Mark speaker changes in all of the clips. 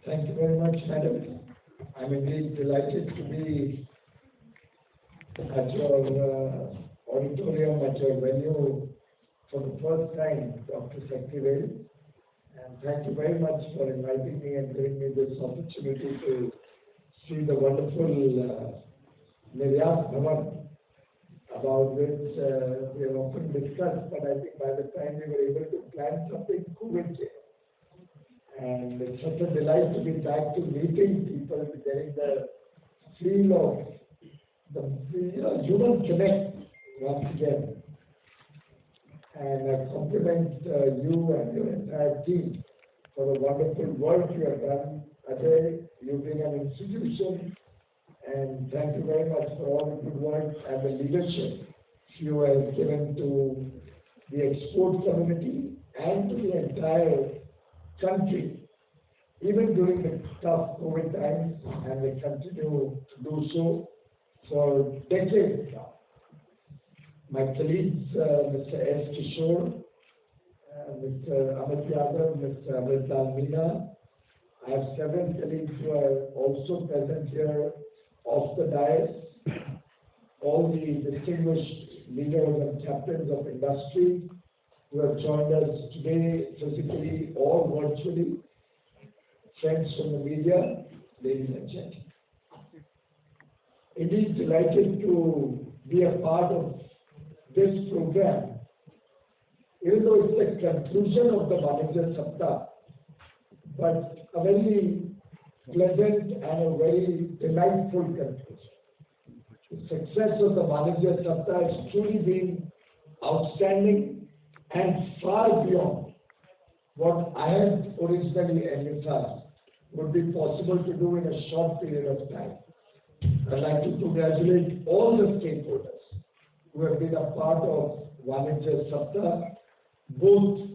Speaker 1: Thank you very much, madam. I'm indeed delighted to be at your auditorium, at your venue for the first time, Dr. Saktivel. And thank you very much for inviting me and giving me this opportunity to see the wonderful Niryat Bhavan, about which we have often discussed, but I think by the time we were able to plan something, COVID came. And it's such a delight to be back to meeting people, to getting the feel of the human connect once again. And I compliment you and your entire team for the wonderful work you have done. Ajay, you've been an institution, and thank you very much for all the good work and the leadership you have given to the export community and to the entire country, even during the tough COVID times, and they continue to do so for decades now. My colleagues, Mr. S. Kishore, Mr. Amit Yadav, Mr. Amritlal Meena, I have several colleagues who are also present here off the dais, all the distinguished leaders and captains of industry who have joined us today physically or virtually, friends from the media, ladies and gentlemen. Indeed delighted to be a part of this program, even though it's the conclusion of the Vanijya Saptah, but a very pleasant and a very delightful conclusion. The success of the Vanijya Saptah has truly been outstanding and far beyond what I had originally envisaged would be possible to do in a short period of time. I'd like to congratulate all the stakeholders who have been a part of Vanijya Saptah, both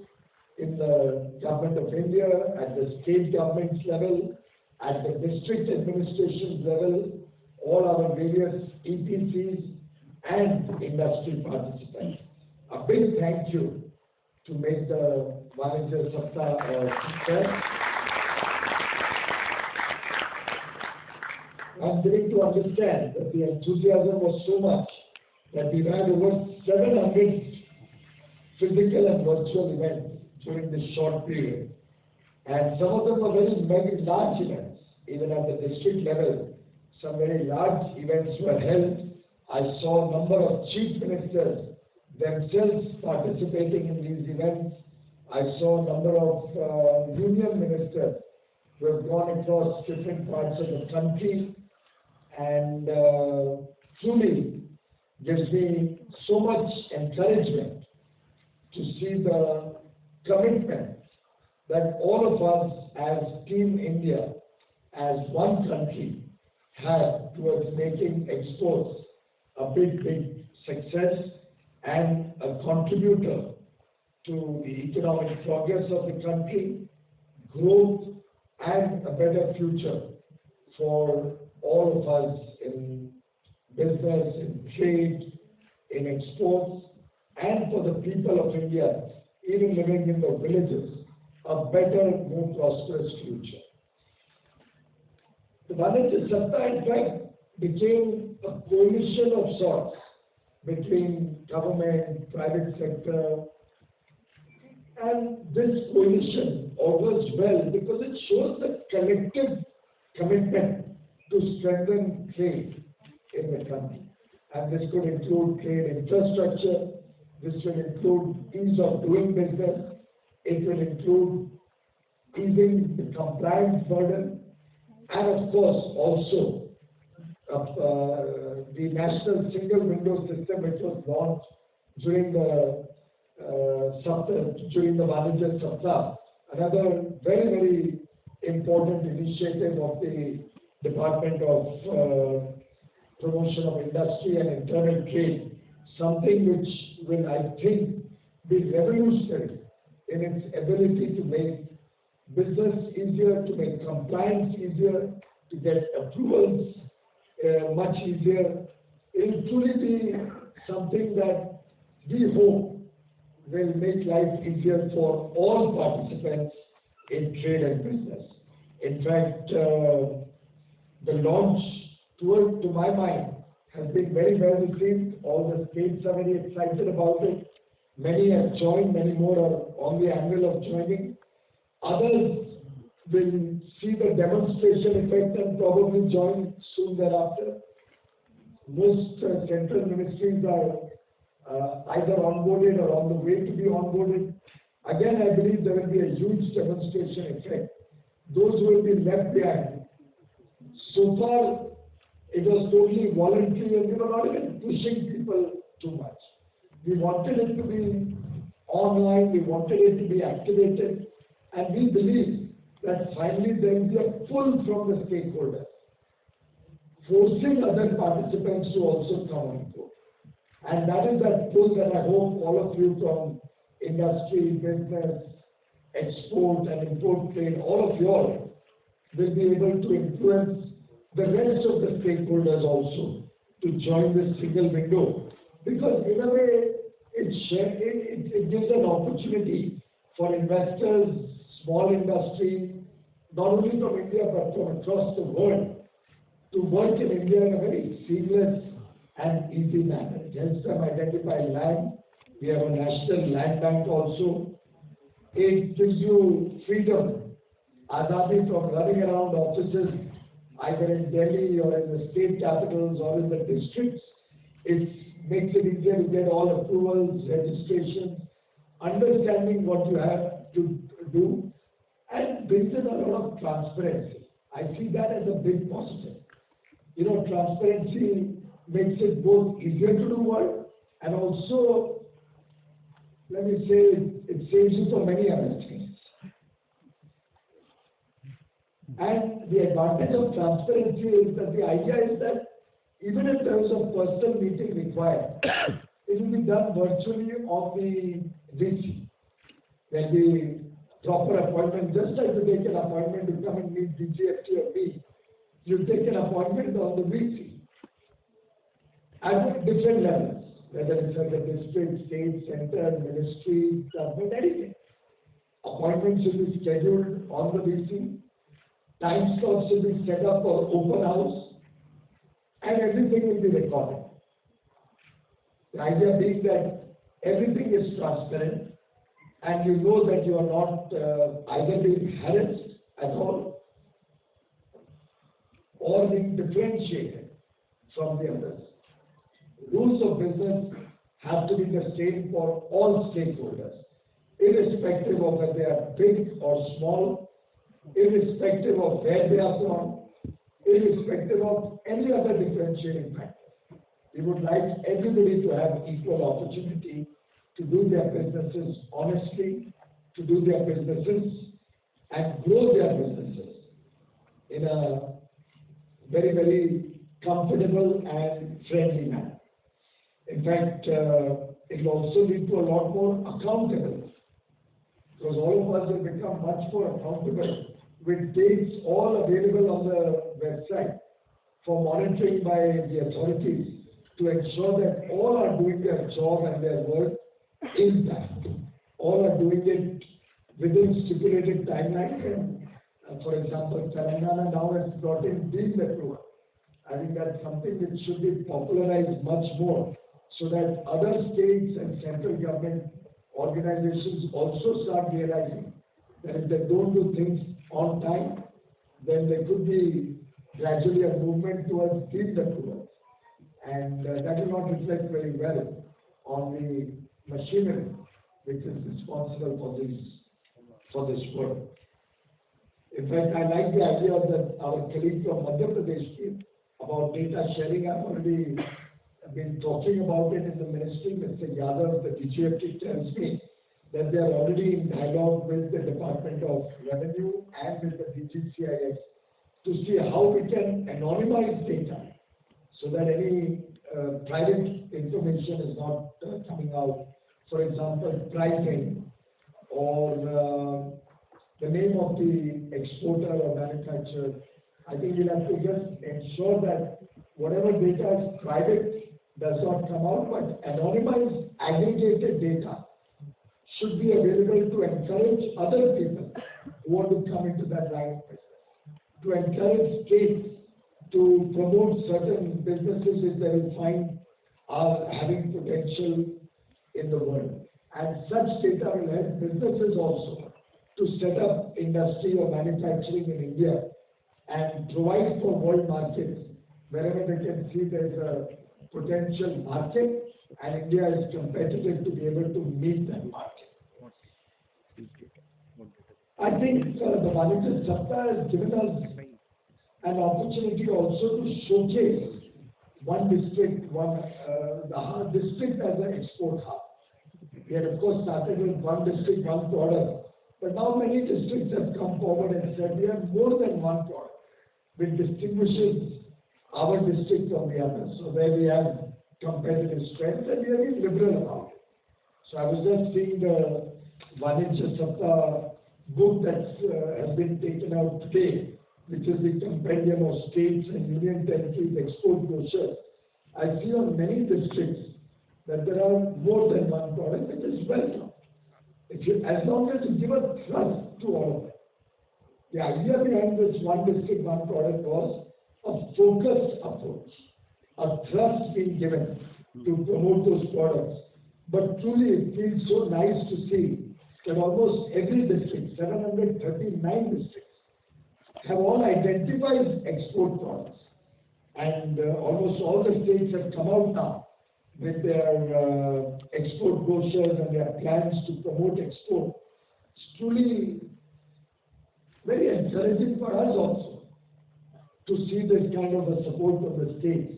Speaker 1: in the Government of India, at the state governments level, at the district administrations level, all our various EPCs and industry participants. A big thank you to make the Vanijya Saptah a success. I'm beginning to understand that the enthusiasm was so much that we've had over 700 physical and virtual events during this short period. And some of them were very large events, even at the district level. Some very large events were held. I saw a number of chief ministers themselves participating in these events. I saw a number of union ministers who have gone across different parts of the country, and truly gives me so much encouragement to see the commitment that all of us as Team India, as one country, have towards making exports a big success and a contributor to the economic progress of the country, growth, and a better future for all of us in business, in trade, in exports, and for the people of India, even living in the villages, a better, more prosperous future. The Vanijya Saptah, in fact, became a coalition of sorts between government, private sector, and this coalition augurs well because it shows the collective commitment to strengthen trade in the country. And this could include trade infrastructure, this will include ease of doing business, it will include easing the compliance burden, and of course also the national single window system which was launched during the Vanijya Saptah, another very important initiative of the Department of Promotion of Industry and Internal Trade, something which will, I think, be revolutionary in its ability to make business easier, to make compliance easier, to get approvals much easier. It will truly be something that we hope will make life easier for all participants in trade and business. In fact, the launch tour, to my mind, has been very well received. All the states are very excited about it. Many have joined, many more are on the anvil of joining. Others will see the demonstration effect and probably join soon thereafter. Most central ministries are either onboarded or on the way to be onboarded. Again, I believe there will be a huge demonstration effect. Those who will be left behind. So far, it was totally voluntary and we were not even pushing people too much. We wanted it to be online, we wanted it to be activated, and we believe that finally there will be a pull from the stakeholders, forcing other participants to also come on board. And that is that pull that I hope all of you from industry, business, export and import trade, all of you all will be able to influence the rest of the stakeholders also to join this single window. Because in a way, it gives an opportunity for investors, small industry, not only from India but from across the world, to work in India in a very seamless and easy manner. It helps them identify land. We have a national land bank also. It gives you freedom, azadi from running around offices, either in Delhi or in the state capitals or in the districts. It makes it easier to get all approvals, registrations, understanding what you have to do, and brings in a lot of transparency. I see that as a big positive. You know, transparency makes it both easier to do work and also, let me say, it saves you from many other things. And the advantage of transparency is that the idea is that even if there is a personal meeting required, it will be done virtually on the VC. There'll be proper appointment, just like you take an appointment to come and meet DGFT or me, you take an appointment on the VC at different levels, whether it's at the district, state, center, ministry, government, anything. Appointments should be scheduled on the VC. Time slots should be set up for open house, and everything will be recorded. The idea being that everything is transparent, and you know that you are not either being harassed at all or being differentiated from the others. Rules of business have to be the same for all stakeholders, irrespective of whether they are big or small, irrespective of where they are from, irrespective of any other differentiating factor. We would like everybody to have equal opportunity to do their businesses honestly, to do their businesses and grow their businesses in a very, very comfortable and friendly manner. In fact, it will also lead to a lot more accountability, because all of us will become much more accountable with dates all available on the website for monitoring by the authorities to ensure that all are doing their job and their work in time. All are doing it within stipulated timelines. And for example, Telangana now has brought in deemed approval. I think that's something which should be popularized much more, so that other states and central government organizations also start realizing that if they don't do things on time, then there could be gradually a movement towards deemed approval. And that will not reflect very well on the machinery which is responsible for this work. In fact, I like the idea that our colleague from Madhya Pradesh came about data sharing. I've already been talking about it in the ministry. Mr. Yadav, the DGFT, tells me that they are already in dialogue with the Department of Revenue and with the DGCIS to see how we can anonymize data so that any private information is not coming out. For example, pricing or the name of the exporter or manufacturer. I think we'll have to just ensure that whatever data is private does not come out, but anonymized, aggregated data should be available to encourage other people who want to come into that line of business. to encourage states to promote certain businesses that they will find are having potential in the world. And such data will help businesses also to set up industry or manufacturing in India and provide for world markets wherever they can see there is a potential market and India is competitive to be able to meet that market. I think the Vanija Saptah has given us an opportunity also to showcase one district, the district as an export hub. We had of course started with one district, one product, but now many districts have come forward and said we have more than one product, which distinguishes our district from the others. So there we have competitive strength and we are being liberal about it. So I was just seeing the Vanija Saptah book that has been taken out today, which is the compendium of states and union territories export brochures. I see on many districts that there are more than one product, which is welcome. As long as you give a thrust to all of them. The idea behind this one district, one product was a focused approach, a thrust being given to promote those products. But truly it feels so nice to see that almost every district, 739 districts, have all identified export products. And almost all the states have come out now with their export brochures and their plans to promote export. It's truly very encouraging for us also to see this kind of a support from the states.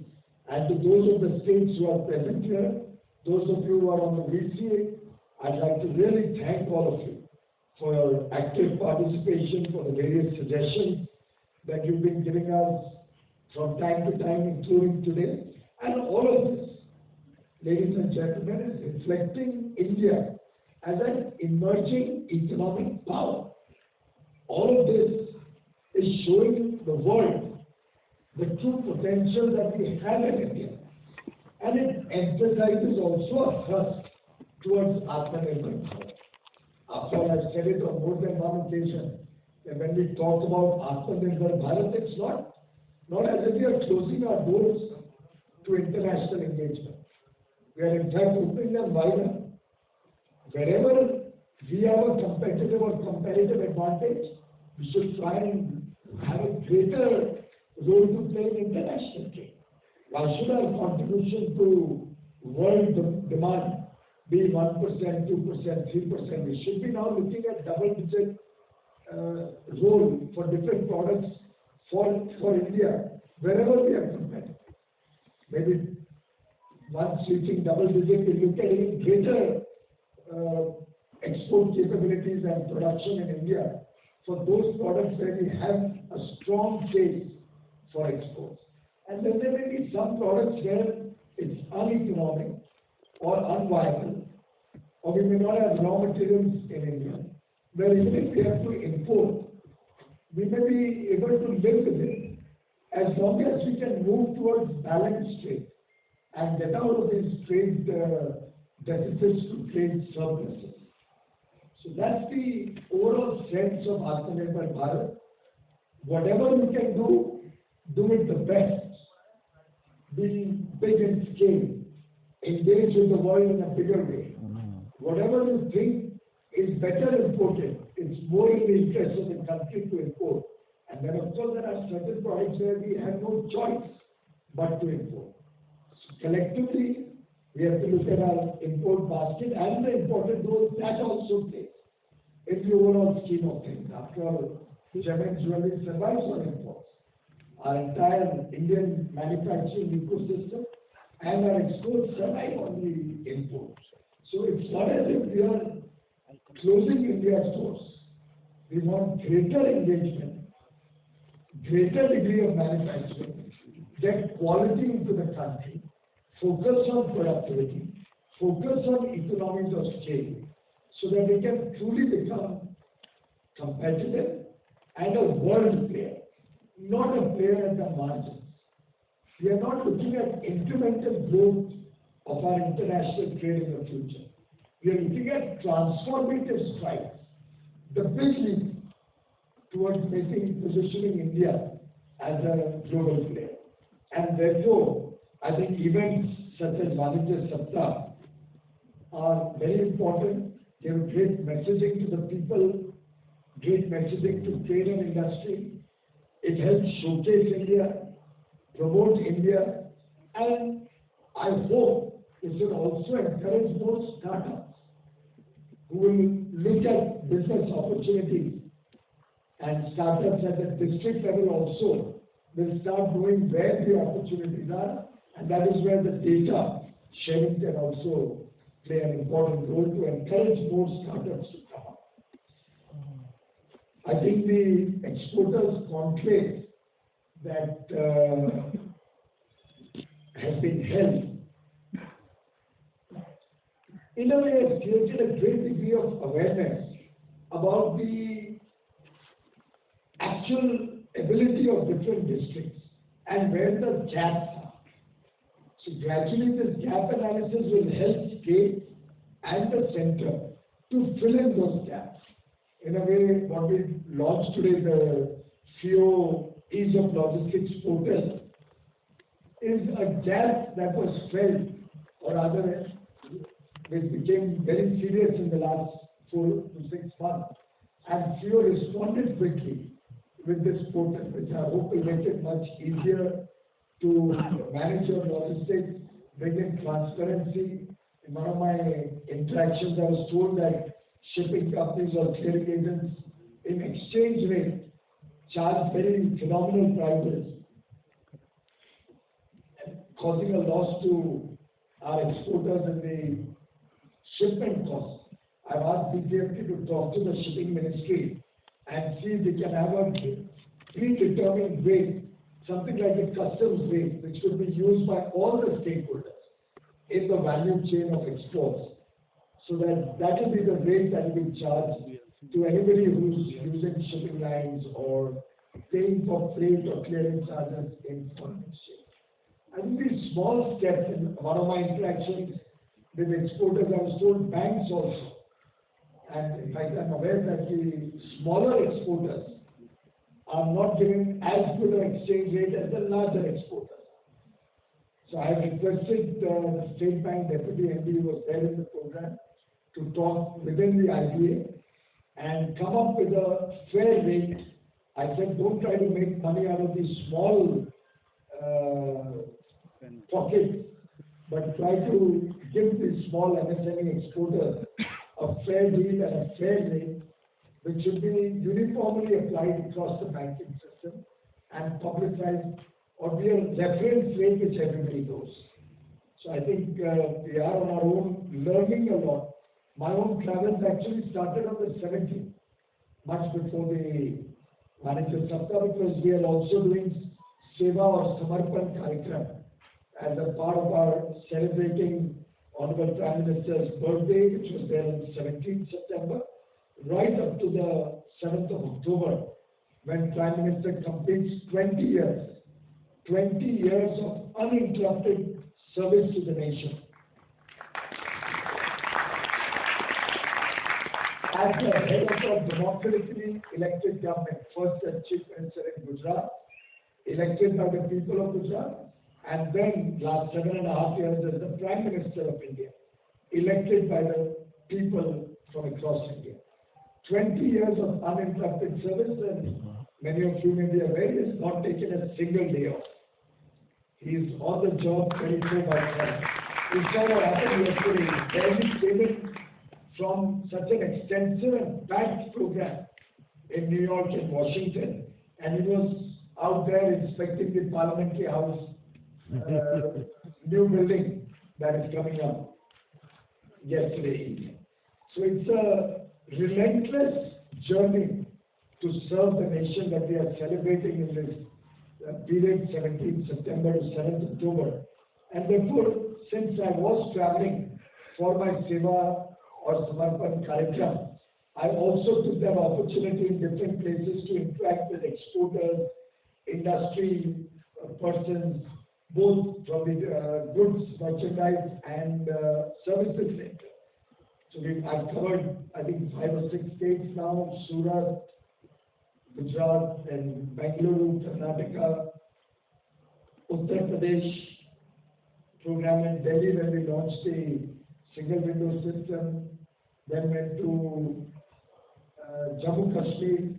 Speaker 1: And to those of the states who are present here, those of you who are on the VCA, I'd like to really thank all of you for your active participation, for the various suggestions that you've been giving us from time to time, including today. And all of this, ladies and gentlemen, is reflecting India as an emerging economic power. All of this is showing the world the true potential that we have in India. And it emphasizes also a thrust towards Atmanirbhar Bharat. After all, I've said it on more than one occasion, that when we talk about Atmanirbhar Bharat, it's not as if we are closing our doors to international engagement. We are in fact opening them wider. Wherever we have a competitive or comparative advantage, we should try and have a greater role to play in international trade. Why should our contribution to world demand be 1%, 2%, 3%? We should be now looking at double-digit role for different products for India, wherever we are competitive. Maybe once reaching double-digit, we look at even greater export capabilities and production in India for those products where we have a strong case for exports. And then there may be some products where it's uneconomic or unviable, or we may not have raw materials in India, where even if we have to import, we may be able to live with it as long as we can move towards balanced trade and get out of these trade deficits to trade surpluses. So that's the overall sense of Atmanirbhar Bharat. Whatever we can do it the best. Be big in scale, engage with the world in a bigger way. Whatever you think is better imported, it's more in the interest of the country to import. And then of course there are certain products where we have no choice but to import. So collectively, we have to look at our import basket and the imported role that also plays in the overall scheme of things. After all, Gems Jewelry survives on imports. Our entire Indian manufacturing ecosystem and our exports survive on the imports. So it's not as if we are closing India's doors. We want greater engagement, greater degree of manufacturing, get quality into the country, focus on productivity, focus on economies of scale, so that we can truly become competitive and a world player. Not a player at the margins. We are not looking at incremental growth of our international trade in the future. We are looking at transformative strides, the big leap towards positioning India as a global player. And therefore, I think events such as Vanijya Saptah are very important. They have great messaging to the people, great messaging to trade and industry. It helps showcase India, promote India, and I hope it will also encourage more startups who will look at business opportunities, and startups at the district level also will start knowing where the opportunities are, and that is where the data sharing can also play an important role to encourage more startups to come up. I think the exporters conclave that has been held in a way has created a great degree of awareness about the actual ability of different districts and where the gaps are. So gradually this gap analysis will help state and the center to fill in those gaps. In a way, what we launched today, the FIO Ease of Logistics portal, is a gap that was felt, or rather, which became very serious in the last 4 to 6 months. And FIO responded quickly with this portal, which I hope will make it much easier to manage your logistics, bring in transparency. In one of my interactions, I was told that shipping companies or clearing agents in exchange rate charge very phenomenal prices, causing a loss to our exporters in the shipment costs. I've asked BPFT to talk to the shipping ministry and see if they can have a predetermined rate, something like a customs rate, which could be used by all the stakeholders in the value chain of exports, so that will be the rate that will be charged to anybody who's using shipping lines or paying for freight or clearing charges in foreign exchange. I think these small steps, in one of my interactions with exporters, I was told banks also, and in fact I'm aware that the smaller exporters are not given as good an exchange rate as the larger exporters. So I have requested the State Bank Deputy MD who was there in the program to talk within the IBA and come up with a fair rate. I said, don't try to make money out of these small pockets, but try to give these small MSME exporters a fair deal and a fair rate, which should be uniformly applied across the banking system and publicized, or be a reference rate which everybody knows. So I think we are on our own learning a lot. My own travels actually started on the 17th, much before the Vanijya Saptah, because we are also doing Seva or Samarpan Karikram as a part of our celebrating Honorable Prime Minister's birthday, which was there on 17th September, right up to the 7th of October, when Prime Minister completes 20 years of uninterrupted service to the nation. As the head of a democratically elected government, first as Chief Minister in Gujarat, elected by the people of Gujarat, and then last 7.5 years as the Prime Minister of India, elected by the people from across India. 20 years of uninterrupted service, and many of you may be aware, he has not taken a single day off. He is on the job 24/7. We saw what happened yesterday. He barely came in from such an extensive and packed program in New York and Washington, and he was out there inspecting the Parliamentary House new building that is coming up yesterday evening. So it's a relentless journey to serve the nation that we are celebrating in this period 17th September to 7th October. And therefore, since I was traveling for my Seva or Samarpan Karikram, I also took that opportunity in different places to interact with exporters, industry persons, both from the goods, merchandise and services sector. So I've covered, I think, 5 or 6 states now: Surat, Gujarat, then Bengaluru, Karnataka, Uttar Pradesh program in Delhi when we launched the single window system, then went to Jammu Kashmir,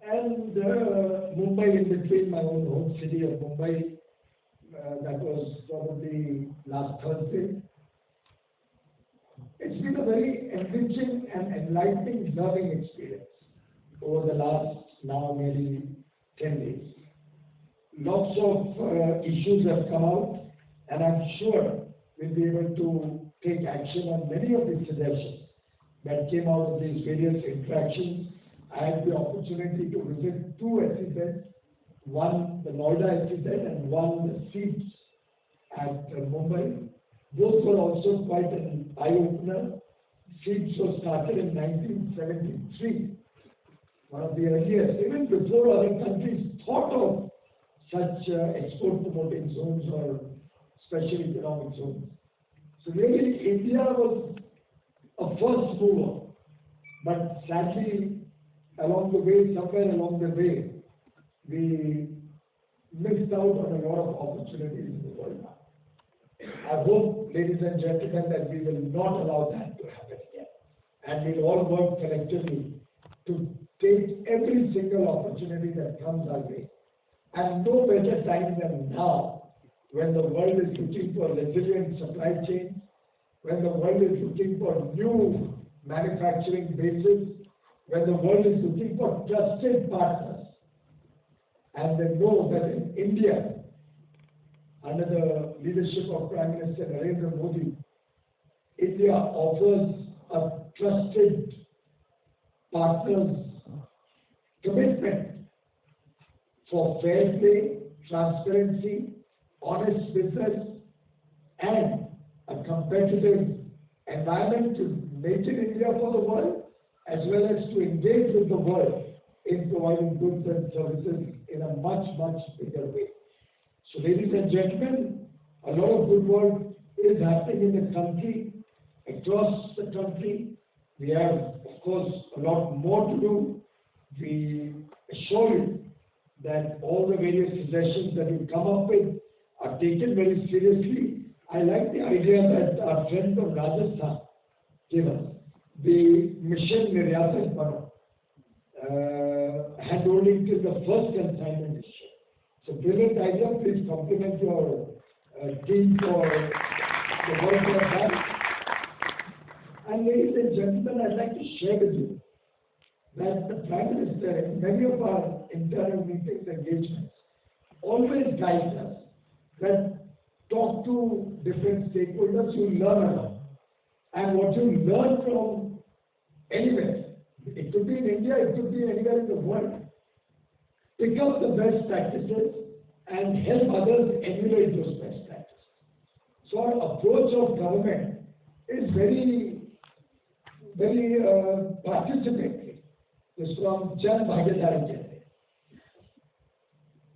Speaker 1: and Mumbai in between, my own home city of Mumbai. That was probably last Thursday. It's been a very enriching and enlightening learning experience over the last now nearly 10 days. Lots of issues have come out, and I'm sure we'll be able to take action on many of the suggestions that came out of these various interactions. I had the opportunity to visit two SEZs, one the Noida SEZ and one the seats at Mumbai. Both were also quite an eye-opener. Seats was started in 1973, one of the earliest, even before other countries thought of such export promoting zones or special economic zones. So really India was a first mover, but sadly along the way, somewhere along the way, we missed out on a lot of opportunities in the world now. I hope, ladies and gentlemen, that we will not allow that to happen again. And we'll all work collectively to take every single opportunity that comes our way. And no better time than now, when the world is looking for resilient supply chains, when the world is looking for new manufacturing bases, when the world is looking for trusted partners. And they know that in India, under the leadership of Prime Minister Narendra Modi, India offers a trusted partner's commitment for fair play, transparency, honest business, and a competitive environment to make in India for the world, as well as to engage with the world in providing goods and services in a much, much bigger way. So, ladies and gentlemen, a lot of good work is happening in the country, across the country. We have, of course, a lot more to do. We assure you that all the various suggestions that you come up with are taken very seriously. I like the idea that our friend from Rajasthan gave us, the Mission Niryat Bano, handholding to the first consignment issue. So brilliant idea. Please compliment your team for the work they have done. And ladies and gentlemen, I'd like to share with you that the Prime Minister, in many of our internal meetings, engagements, always guides us that talk to different stakeholders, you learn a lot. And what you learn from anywhere, it could be in India, it could be anywhere in the world, pick up the best practices and help others emulate those best practices. So our approach of government is very participatory. It's from Jan Bhagiyadari.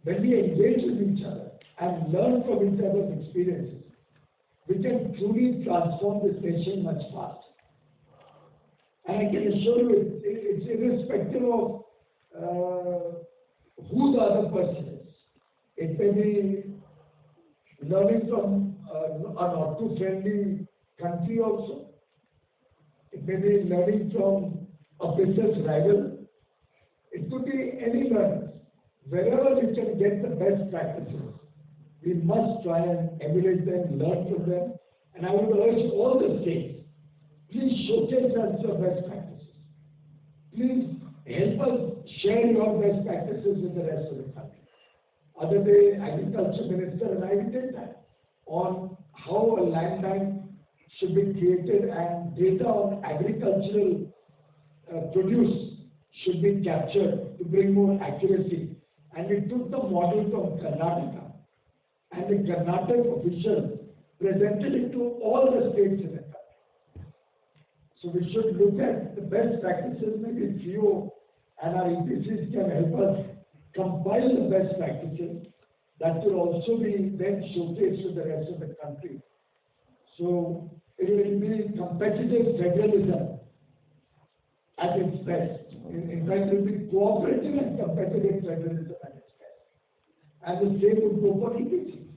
Speaker 1: When we engage with each other and learn from each other's experiences, we can truly transform this nation much faster. And I can assure you, it's irrespective of who the other person is. It may be learning from a not too friendly country also. It may be learning from a business rival. It could be any learners. Wherever we can get the best practices, we must try and emulate them, learn from them. And I would urge all the states, please showcase us your best practices. Please help us share your best practices with the rest of the country. Other day, Agriculture Minister and I did that on how a land bank should be created and data on agricultural produce should be captured to bring more accuracy. And we took the model from Karnataka, and the Karnataka officials presented it to all the states in the country. So we should look at the best practices. Maybe CEO and our EPCs can help us compile the best practices that will also be then showcased to the rest of the country. So it will be competitive federalism at its best. In fact, it will be cooperative and competitive federalism at its best. And the same would go for EPCs.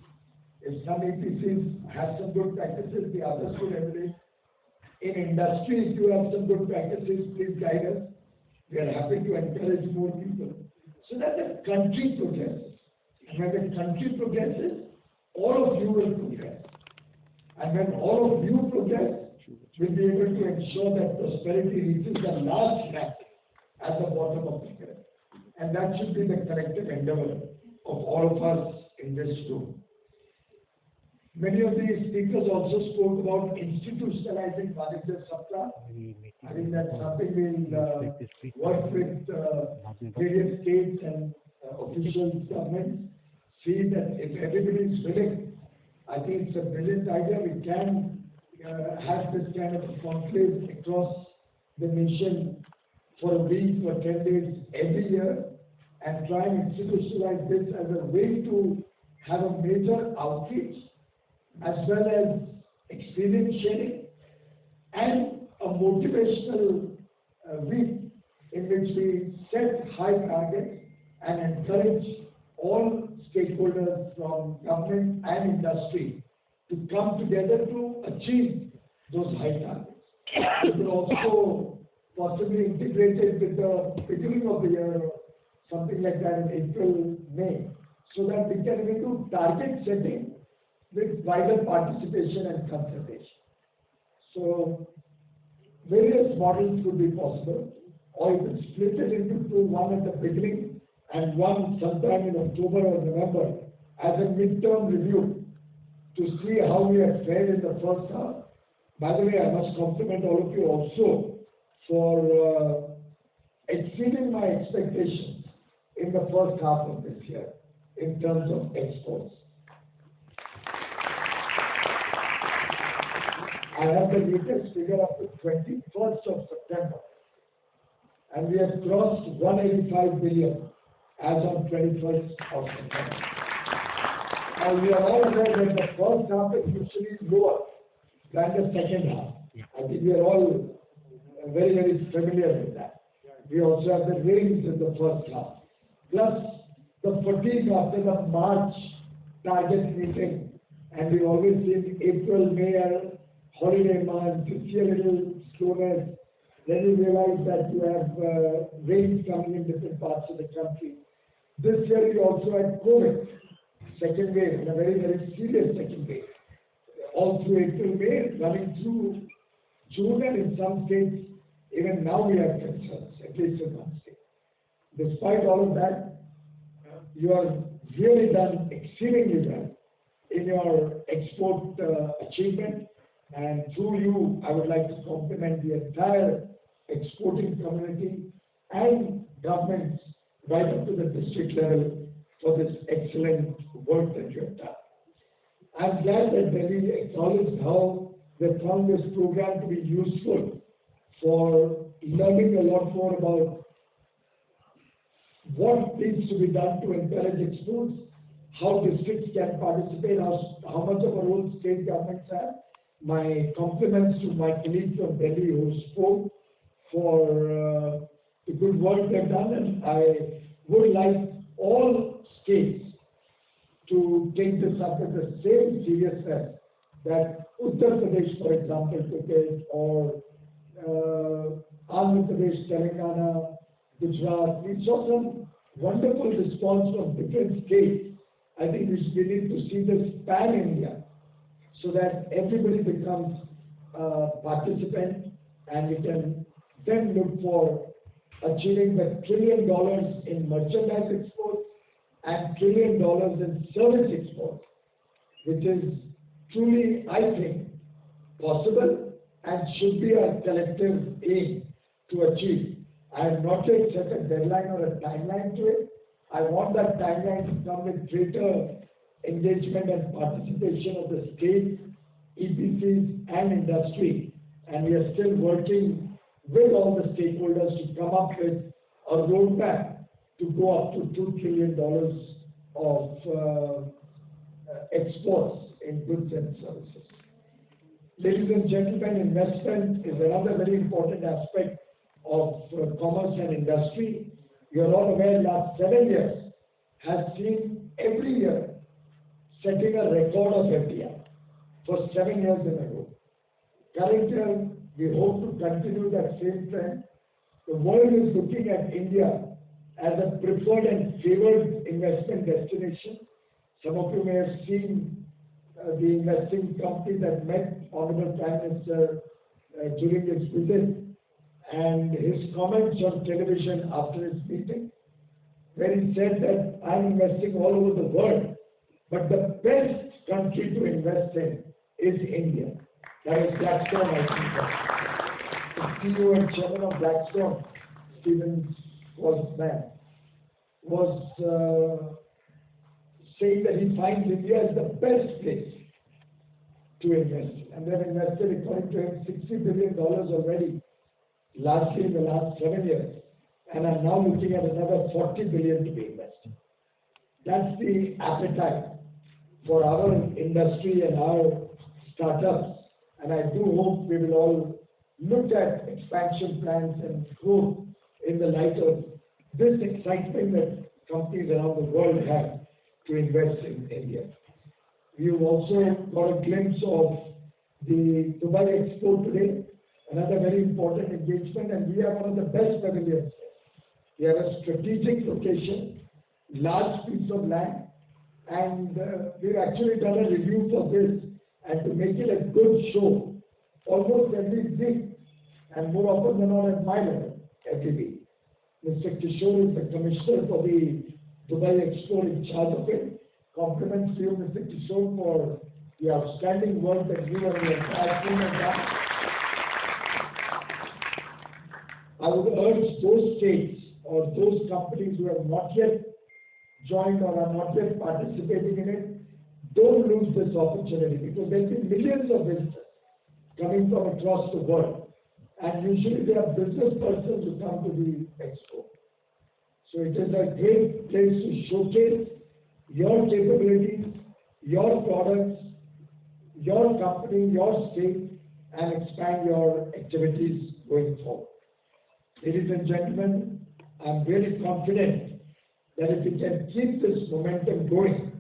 Speaker 1: If some EPCs have some good practices, the others should emulate. In industry, if you have some good practices, please guide us. We are happy to encourage more people so that the country progresses. And when the country progresses, all of you will progress. And when all of you progress, we'll be able to ensure that prosperity reaches the last rank at the bottom of the pyramid. And that should be the collective endeavor of all of us in this room. Many of these speakers also spoke about institutionalizing Vadivya Sapta. I think that's something we'll work with various states and official governments. See that if everybody is willing, I think it's a brilliant idea. We can have this kind of a conclave across the nation for a week, for 10 days every year, and try and institutionalize this as a way to have a major outreach, as well as experience sharing, and a motivational week in which we set high targets and encourage all stakeholders from government and industry to come together to achieve those high targets. We will also possibly integrate it with the beginning of the year, or something like that in April, May, so that we can do target setting with wider participation and consultation. So various models could be possible, or you could split it into two, one at the beginning and one sometime in October or November as a midterm review to see how we have fared in the first half. By the way, I must compliment all of you also for exceeding my expectations in the first half of this year in terms of exports. I have the latest figure up to 21st of September, and we have crossed 185 billion as on 21st of September. Now we are all aware that the first half is usually lower than the second half. I think we are all very, very familiar with that. We also have the rains in the first half, plus the fatigue after the March target meeting, and we always see April, May are holiday months, you see a little slowness, then you realize that you have rains coming in different parts of the country. This year we also had COVID, second wave, and a very, very serious second wave. All through April, May, running through June, and in some states, even now we have concerns, at least in one state. Despite all of that, you have really done exceedingly well in your export achievement. And through you, I would like to compliment the entire exporting community and governments right up to the district level for this excellent work that you have done. I'm glad that Delhi acknowledged how they found this program to be useful for learning a lot more about what needs to be done to encourage exports, how districts can participate, how much of a role state governments have. My compliments to my colleagues from Delhi who spoke for the good work they've done, and I would like all states to take this up with the same seriousness that Uttar Pradesh, for example, took it, or Andhra Pradesh, Telangana, Gujarat. We saw some wonderful response from different states. I think we need to see this pan-India, so that everybody becomes a participant, and we can then look for achieving the $1 trillion in merchandise exports and $1 trillion in service exports, which is truly, I think, possible and should be a collective aim to achieve. I have not yet set a deadline or a timeline to it. I want that timeline to come with greater engagement and participation of the state, EPCs and industry, and we are still working with all the stakeholders to come up with a roadmap to go up to $2 trillion of exports in goods and services. Ladies and gentlemen, investment is another very important aspect of Commerce and Industry, you are all aware last 7 years has seen every year setting a record of FDI for 7 years in a row. Current year, we hope to continue that same trend. The world is looking at India as a preferred and favored investment destination. Some of you may have seen the investing company that met Honorable Prime Minister during his visit, and his comments on television after his meeting, where he said that I'm investing all over the world, but the best country to invest in is India. That is Blackstone, I think. The CEO and chairman of Blackstone, Stephen Schwarzman, was saying that he finds India is the best place to invest in. And they've invested, according to him, $60 billion already, largely in the last 7 years, and are now looking at another $40 billion to be invested. That's the appetite for our industry and our startups, and I do hope we will all look at expansion plans and growth in the light of this excitement that companies around the world have to invest in India. We've also got a glimpse of the Dubai Expo today, another very important engagement, and we have one of the best pavilions. We have a strategic location, large piece of land, and we've actually done a review for this, and to make it a good show, almost every week, and more often than not at my level, every week. Mr. Kishore is the commissioner for the Dubai Expo in charge of it. Compliments to you, Mr. Kishore, for the outstanding work that you and your entire team have done. I would urge those states or those companies who have not yet joined or are not yet participating in it, don't lose this opportunity, because there will be millions of visitors coming from across the world, and usually they are business persons who come to the expo. So it is a great place to showcase your capabilities, your products, your company, your state, and expand your activities going forward. Ladies and gentlemen, I'm very confident that if we can keep this momentum going,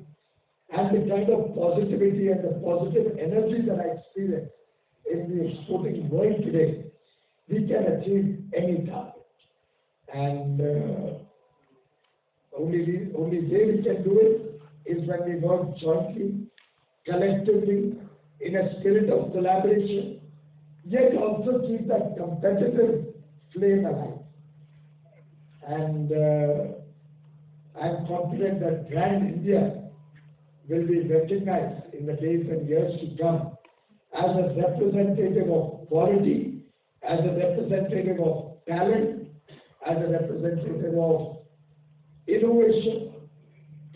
Speaker 1: and the kind of positivity and the positive energy that I experience in the exporting world today, we can achieve any target. And only way we can do it is when we work jointly, collectively, in a spirit of collaboration, yet also keep that competitive flame alive. And I'm confident that brand India will be recognized in the days and years to come as a representative of quality, as a representative of talent, as a representative of innovation,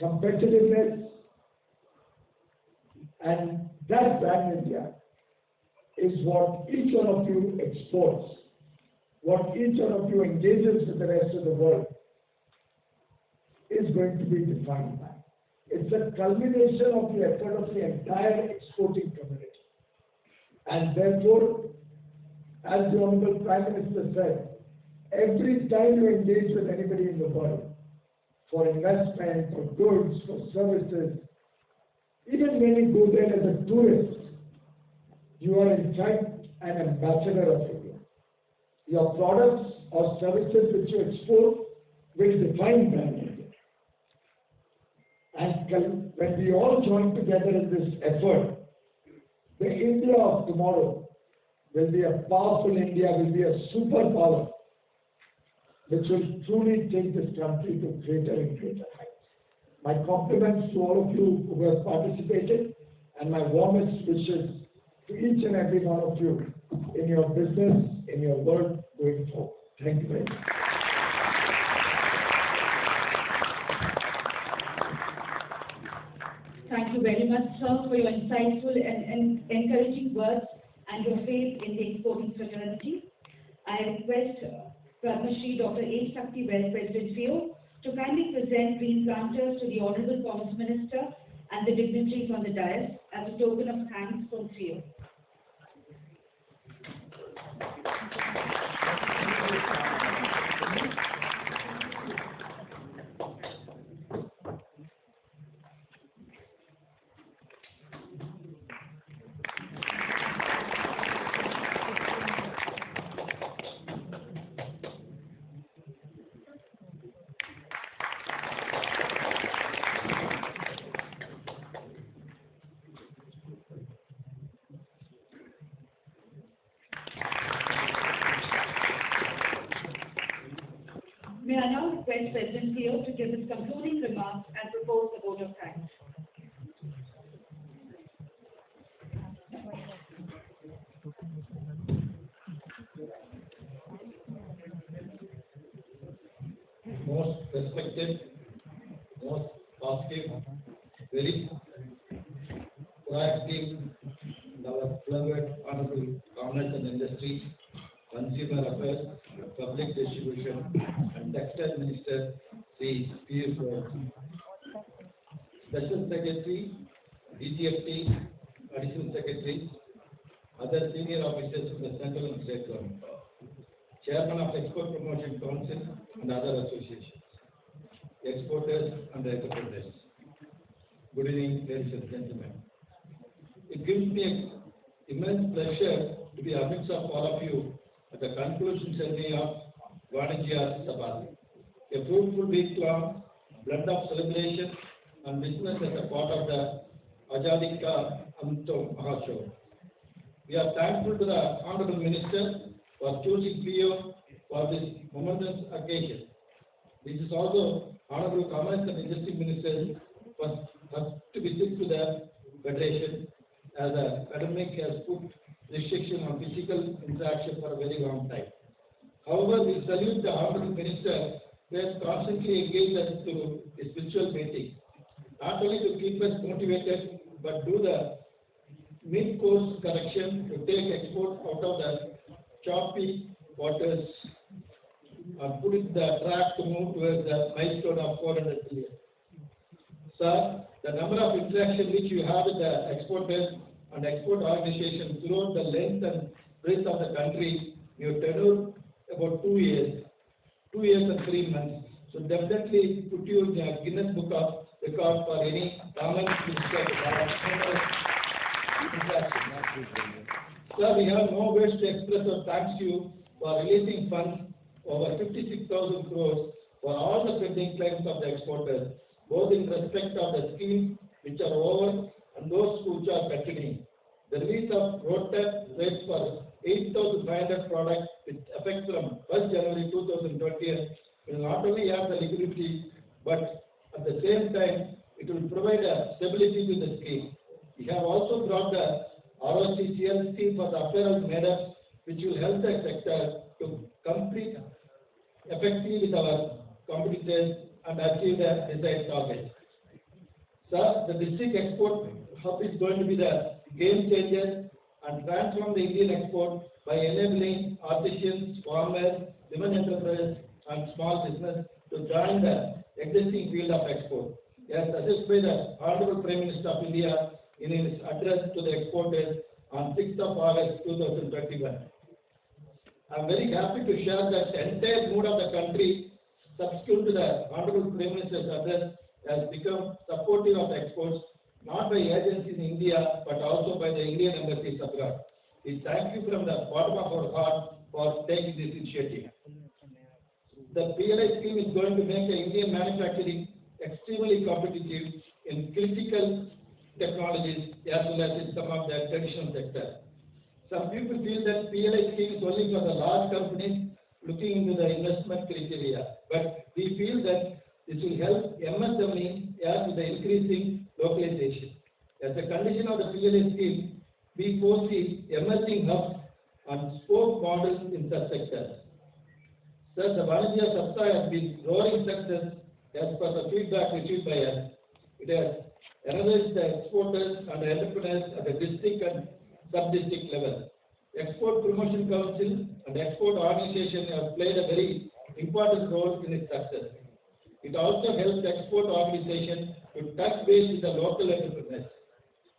Speaker 1: competitiveness, and that brand India is what each one of you exports, what each one of you engages with the rest of the world is going to be defined by. It's a culmination of the effort of the entire exporting community. And therefore, as the Honorable Prime Minister said, every time you engage with anybody in the world, for investment, for goods, for services, even when you go there as a tourist, you are in fact an ambassador of India. Your products or services which you export will define brand India. And when we all join together in this effort, the India of tomorrow will be a powerful India, will be a superpower, which will truly take this country to greater and greater heights. My compliments to all of you who have participated, and my warmest wishes to each and every one of you in your business, in your work going forward. Thank you very much.
Speaker 2: Thank you very much, sir, for your insightful and encouraging words and your faith in the exporting fraternity. I request Padma Shri Dr. A. Shakti Well, President FIO, to kindly present green planters to the Honorable Commerce Minister and the dignitaries on the dais as a token of thanks from FIO. May I now request President Theo to give his concluding remarks and propose the vote of thanks.
Speaker 3: Most respected, most positive, very proactive, our beloved Honorable Commerce and Industry, Consumer Affairs, Public Distribution and Textile Minister, Sri Piyush Goyal. Special Secretary, DGFT, Additional Secretary, other senior officers from the central and state government, Chairman of Export Promotion Council and other associations, exporters and entrepreneurs. Good evening, ladies and gentlemen. It gives me immense pleasure to be amidst of all of you at the conclusion ceremony of Vanijya Sabha, a fruitful week-long blend of celebration and business as a part of the Azadi Ka Amrit Mahotsav. We are thankful to the Honorable Minister for choosing PO for this momentous occasion. This is also Honorable Commerce and Industry Minister first to visit to the Federation, as the academic has put restriction on physical interaction for a very long time. However, we salute the Honorable Minister who has constantly engaged us through a spiritual meeting, not only to keep us motivated, but do the mid-course correction to take export out of the choppy waters and put it the track to move towards the milestone of 400 billion. Sir, the number of interactions which you have with the exporters and export organizations throughout the length and breadth of the country, you tenure about 2 years, 2 years and 3 months. So definitely put you in the Guinness Book of Record for any common Sir, we have no words to express our thanks to you for releasing funds over 56,000 crores for all the pending claims of the exporters, both in respect of the schemes which are over and those which are continuing. The release of road tax rates for 8,500 products with effect from 1st January 2020 will not only have the liquidity, but at the same time it will provide a stability to the scheme. We have also brought the ROCCL scheme for the apparel made-up, which will help the sector to compete effectively with our competitors and achieve the desired target. Sir, the district export hub is going to be the game changer and transform the Indian export by enabling artisans, farmers, women entrepreneurs and small business to join the existing field of export. As suggested by the Honorable Prime Minister of India in his address to the exporters on 6th of August 2021. I am very happy to share that the entire mood of the country subsequent to the Honorable Prime Minister's address has become supportive of exports, not by agencies in India, but also by the Indian embassies abroad. We thank you from the bottom of our heart for taking this initiative. The PLI scheme is going to make the Indian manufacturing extremely competitive in critical technologies as well as in some of the traditional sectors. Some people feel that PLI scheme is only for the large companies looking into the investment criteria, but we feel that this will help MSME as with the increasing localization. As a condition of the PLI scheme, we foresee emerging hubs and spoke models in such sectors. Sir, the Vanijya Sabha has been roaring success as per the feedback received by us. It has energized the exporters and entrepreneurs at the district and sub-district level. Export Promotion Council and Export Organization have played a very important role in its success. It also helps export organization to touch base with the local entrepreneurs,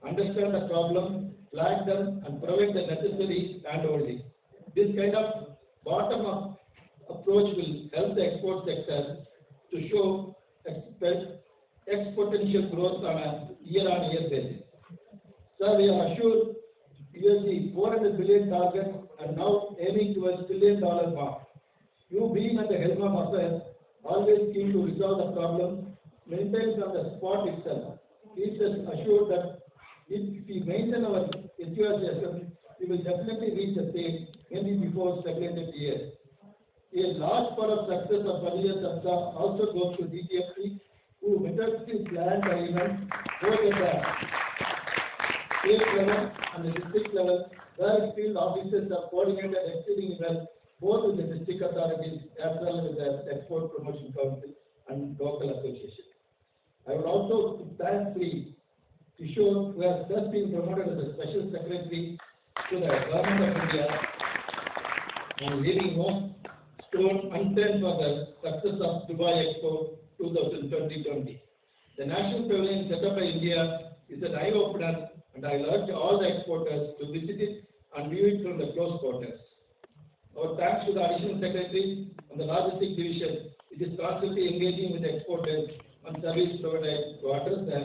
Speaker 3: understand the problem, flag them, and provide the necessary handholding. This kind of bottom-up approach will help the export sector to show exponential growth on a year-on-year basis. Sir, we are assured $400 billion target and now aiming towards $1 billion mark. You being at the helm of affairs, always keen to resolve the problem, maintains on the spot itself. Keeps us assured that if we maintain our enthusiasm, we will definitely reach the stage maybe before stagnated years. A large part of success of Vanilla Sabta also goes to DTFC, who methodically planned the event both at the state level and the district level, where field officers are coordinated exceedingly well, both with the district authorities as well as the Export Promotion Council and local associations. I would also thank the Kishore, who has just been promoted as a Special Secretary to the Government of India and leaving no stone unturned for the success of Dubai Expo 2020. The National Pavilion set up by India is an eye-opener, and I urge all the exporters to visit it and view it from the close quarters. Our thanks to the Additional Secretary and the Logistics Division, it is constantly engaging with exporters and service providers to address the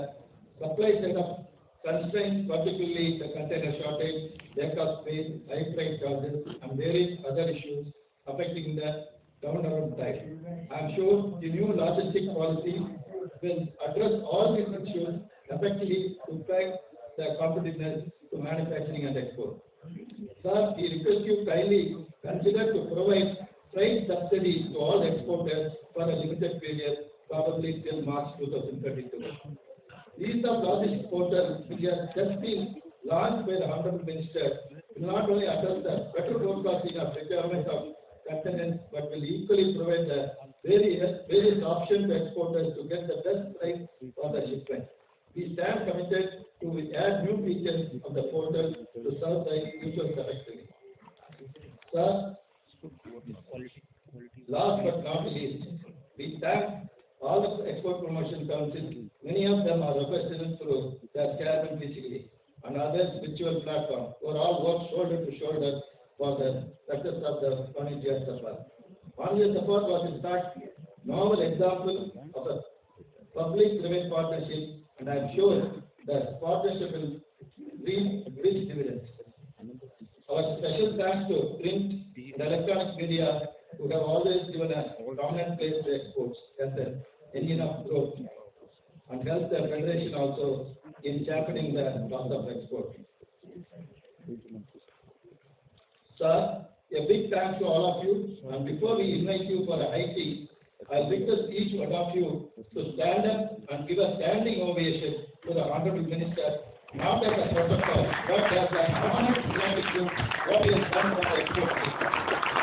Speaker 3: supply side of constraints, particularly the container shortage, lack of space, high freight charges, and various other issues affecting the turnaround time. I am sure the new logistic policy will address all these issues effectively to track the competitiveness to manufacturing and export. Sir, we request you kindly consider to provide freight subsidy to all exporters for a limited period, probably till March 2022. Ease of Logistics Portal, which has just been launched by the Honorable Minister, will not only address the better forecasting of requirements of containers, but will equally provide the various options to exporters to get the best price for the shipment. We stand committed to add new features of the portal to serve the users effectively. Sir, last but not least, we thank all of the Export Promotion Council. Many of them are represented through their chairman physically and others virtual platform, who are all work shoulder to shoulder for the success of the Vanilla Sabta. Vanilla Sabta was in fact novel example of a public-private partnership, and I am sure that partnership will reap rich dividends. Our special thanks to print and electronic media, who have always given a prominent place to exports as an engine of growth, and help the Federation also in championing the cause of export. Sir, a big thanks to all of you, and before we invite you for a high tea, I request each one of you to stand up and give a standing ovation to the Honorable Minister, not as a protocol, but as an honor to what he has done for the export.